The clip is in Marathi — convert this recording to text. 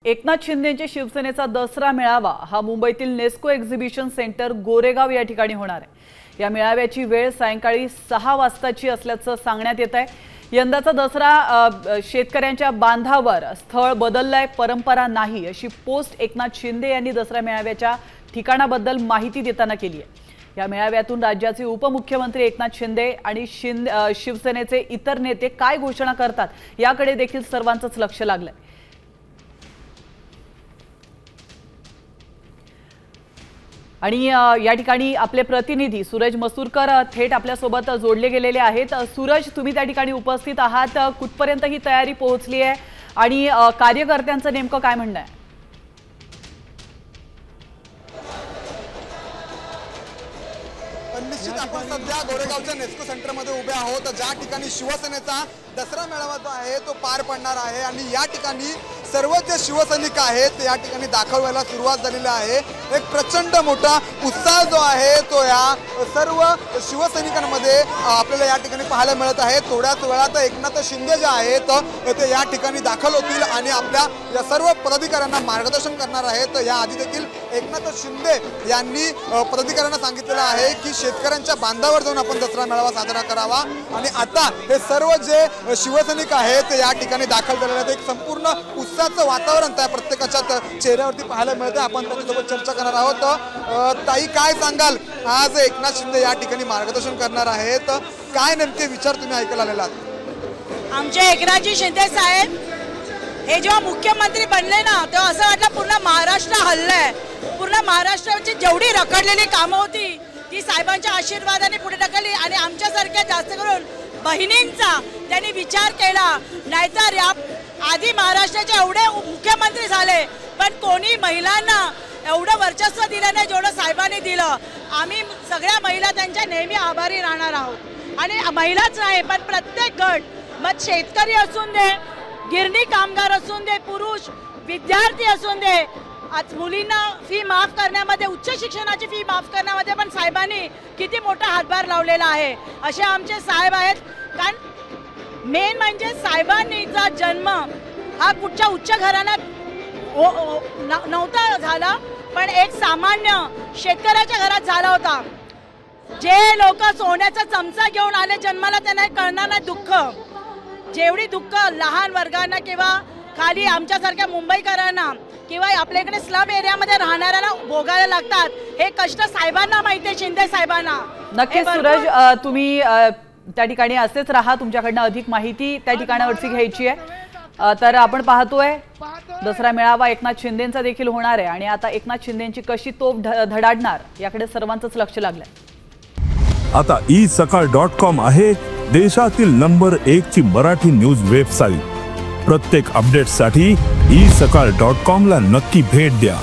एकनाथ शिंदेंचे शिवसेनेचा दसरा मेळावा हा मुंबईतील नेस्को एक्झिबिशन सेंटर गोरेगाव या ठिकाणी होणार आहे। या मेळाव्याची वेळ सायंकाळी 6 वाजताची असल्याचं सांगण्यात येत आहे। यंदाचा दसरा शेतकऱ्यांच्या बांधावर स्थळ बदललंय, परंपरा नाही अशी पोस्ट एकनाथ शिंदे यांनी दसरा मेळाव्याच्या ठिकाणाबद्दल माहिती देताना केली आहे। या मेळाव्यातून राज्याचे उपमुख्यमंत्री एकनाथ शिंदे आणि शिवसेनेचे इतर नेते काय घोषणा करतात याकडे देखील सर्वांचंच लक्ष लागलंय। आणि या ठिकाणी आपले प्रतिनिधी सूरज मसूरकर थेट आपल्या सोबत जोडले गेलेले आहेत। सूरज, तुम्ही त्या ठिकाणी उपस्थित आहात, कुठपर्यंत ही तयारी पोहोचली आहे आणि कार्यकर्त्यांचं नेमकं काय म्हणणं आहे? निश्चित आपण सध्या गोरेगावच्या नेस्को सेंटरमध्ये उभे आहोत, ज्या ठिकाणी शिवसेनेचा दसरा मेळावा जो आहे तो पार पडणार आहे। आणि या ठिकाणी सर्व जे शिवसैनिक आहेत या ठिकाणी दाखल व्हायला सुरुवात झालेली आहे। एक प्रचंड मोठा उत्साह जो आहे तो या सर्व शिवसैनिकांमध्ये आपल्याला या ठिकाणी पाहायला मिळत आहे। थोड्याच वेळात एकनाथ शिंदे जे आहेत ते या ठिकाणी दाखल होतील आणि आपल्या या सर्व पदाधिकाऱ्यांना मार्गदर्शन करणार आहेत। या आधी देखील एकनाथ शिंदे यांनी पदाधिकाऱ्यांना सांगितलेलं आहे की शेतकऱ्यांच्या बांधावर जाऊन आपण दसरा मेळावा साजरा करावा। आणि आता हे सर्व जे शिवसैनिक आहेत या ठिकाणी दाखल झालेले आहेत। एक संपूर्ण उत्साहाचं वातावरण त्या प्रत्येकाच्या चेहऱ्यावरती पाहायला मिळते। आपण त्यांच्यासोबत चर्चा करणार आहोत। ताई, काय सांगाल, आज एकनाथ शिंदे या ठिकाणी मार्गदर्शन करणार आहेत, काय नेमके विचार तुम्ही ऐकायला आलेलात? आमचे एकनाथजी शिंदे साहेब हे जेव्हा मुख्यमंत्री बनले ना तेव्हा असं वाटलं पूर्ण महाराष्ट्र हललंय। पूर्ण महाराष्ट्राची जेवढी रखडलेली कामं होती ती साहेबांच्या आशीर्वादाने पुढे ढकलली आणि आमच्यासारख्या जास्त करून बहिणींचा त्यांनी विचार केला। नाहीतर या आधी महाराष्ट्राचे एवढे मुख्यमंत्री झाले पण कोणी महिलांना एवढं वर्चस्व दिलं नाही जेवढं साहेबांनी दिलं। आम्ही सगळ्या महिला त्यांच्या नेहमी आभारी राहणार आहोत। आणि महिलाच नाही पण प्रत्येक गट, मग शेतकरी असून दे, गिरणी कामगार असून दे, पुरुष विद्यार्थी असून दे, आज मुलींना फी माफ करण्यामध्ये, उच्च शिक्षणाची फी माफ करण्यामध्ये पण साहेबांनी किती मोठा हातभार लावलेला आहे। असे आमचे साहेब आहेत। कारण मेन म्हणजे साहेबांनीचा जन्म हा कुठच्या उच्च घराण्यात नव्हता झाला पण एक सामान्य शेतकऱ्याच्या घरात झाला होता। जे लोक सोन्याचा चमचा घेऊन आले जन्माला त्यांना कळणार नाही दुःख, जेवढी दुःख लहान वर्गांना किंवा खाली आमच्यासारख्या मुंबईकरांना किंवा आपल्या इकडे स्लम एरियामध्ये राहणाऱ्यांना भोगायला लागतात, हे कष्ट साहेबांना माहिती आहे, शिंदे साहेबांना। नक्कीच सूरज, तुम्ही त्या ठिकाणी असेच राहा, तुमच्याकडनं अधिक माहिती त्या ठिकाणावरची घ्यायची आहे। तर आपण पाहतोय दसरा मेळावा एकनाथ शिंदेंचा देखील होणार आहे आणि आता एकनाथ शिंदेंची कशी तोफ धडाडणार याकडे सर्वांचंच लक्ष लागलंय। आता isakal.com आहे देशातील नंबर 1 ची मराठी न्यूज वेबसाईट। प्रत्येक अपडेटसाठी isakal.com ला नक्की भेट द्या।